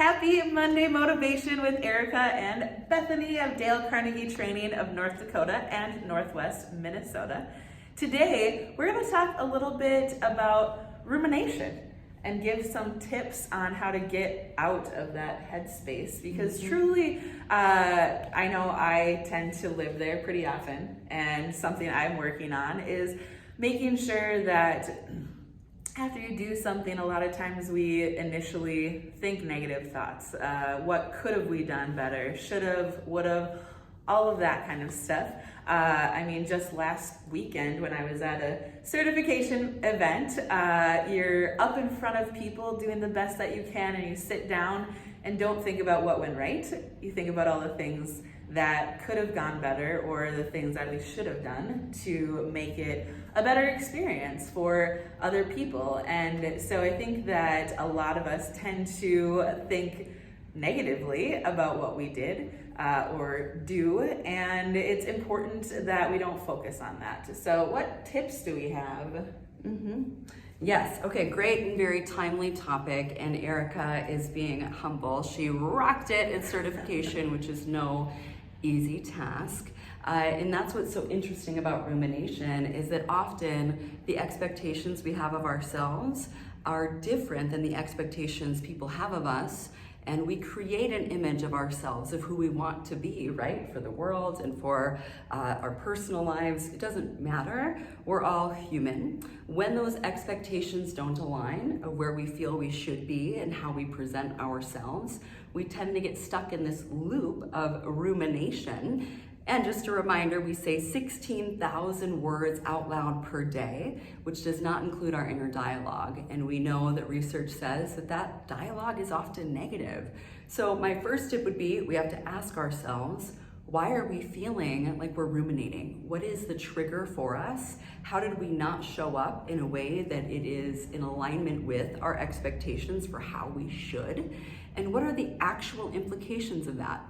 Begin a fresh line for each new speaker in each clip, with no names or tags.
Happy Monday Motivation with Erica and Bethany of Dale Carnegie Training of North Dakota and Northwest Minnesota. Today, we're going to talk a little bit about rumination and give some tips on how to get out of that headspace, because truly, I know I tend to live there pretty often, and something I'm working on is making sure that after you do something, a lot of times we initially think negative thoughts. What could have we done better? Should have, would have, all of that kind of stuff. Just last weekend when I was at a certification event, you're up in front of people doing the best that you can, and you sit down and don't think about what went right. You think about all the things that could have gone better, or the things that we should have done to make it a better experience for other people. And so I think that a lot of us tend to think negatively about what we did or do, and it's important that we don't focus on that. So what tips do we have?
Yes, okay, great and very timely topic, and Erica is being humble. She rocked it at certification, which is no easy task. And that's what's so interesting about rumination, is that often the expectations we have of ourselves are different than the expectations people have of us, and we create an image of ourselves, of who we want to be, right? For the world and for our personal lives. It doesn't matter. We're all human. When those expectations don't align of where we feel we should be and how we present ourselves, we tend to get stuck in this loop of rumination. And just a reminder, we say 16,000 words out loud per day, which does not include our inner dialogue. And we know that research says that that dialogue is often negative. So my first tip would be, we have to ask ourselves, why are we feeling like we're ruminating? What is the trigger for us? How did we not show up in a way that it is in alignment with our expectations for how we should? And what are the actual implications of that?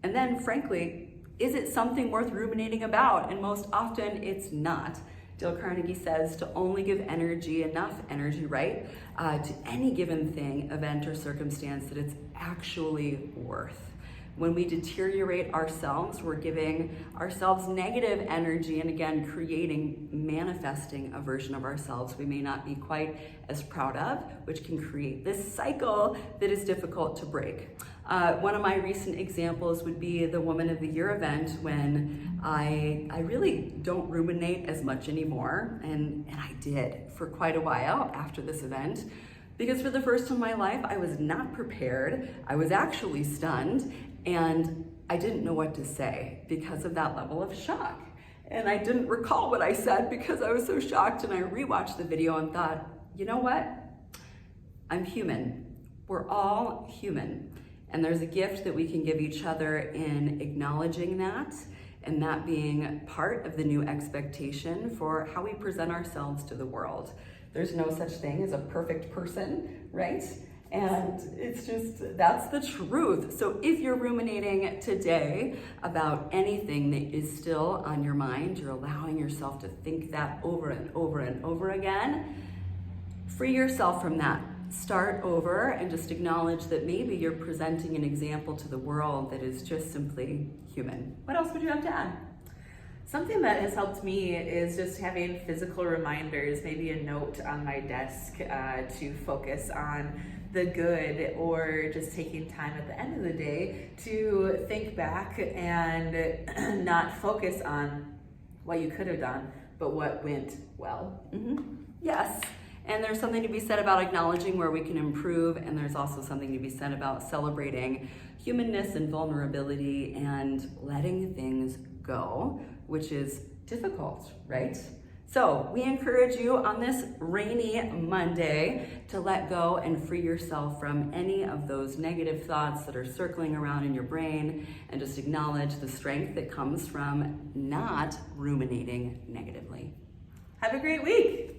And then, frankly, is it something worth ruminating about? And most often it's not. Dale Carnegie says to only give enough energy, right, to any given thing, event, or circumstance that it's actually worth. When we deteriorate ourselves, we're giving ourselves negative energy, and again, manifesting a version of ourselves we may not be quite as proud of, which can create this cycle that is difficult to break. One of my recent examples would be the Woman of the Year event, when I really don't ruminate as much anymore, and I did for quite a while after this event. Because for the first time in my life, I was not prepared. I was actually stunned, and I didn't know what to say because of that level of shock. And I didn't recall what I said because I was so shocked, and I rewatched the video and thought, you know what? I'm human. We're all human. And there's a gift that we can give each other in acknowledging that, and that being part of the new expectation for how we present ourselves to the world. There's no such thing as a perfect person, right? And it's just, that's the truth. So if you're ruminating today about anything that is still on your mind, you're allowing yourself to think that over and over and over again, free yourself from that. Start over and just acknowledge that maybe you're presenting an example to the world that is just simply human. What else would you have to add?
Something that has helped me is just having physical reminders, maybe a note on my desk to focus on the good, or just taking time at the end of the day to think back and not focus on what you could have done, but what went well.
Yes. And there's something to be said about acknowledging where we can improve, and there's also something to be said about celebrating humanness and vulnerability and letting things go, which is difficult, right? So we encourage you on this rainy Monday to let go and free yourself from any of those negative thoughts that are circling around in your brain, and just acknowledge the strength that comes from not ruminating negatively.
Have a great week.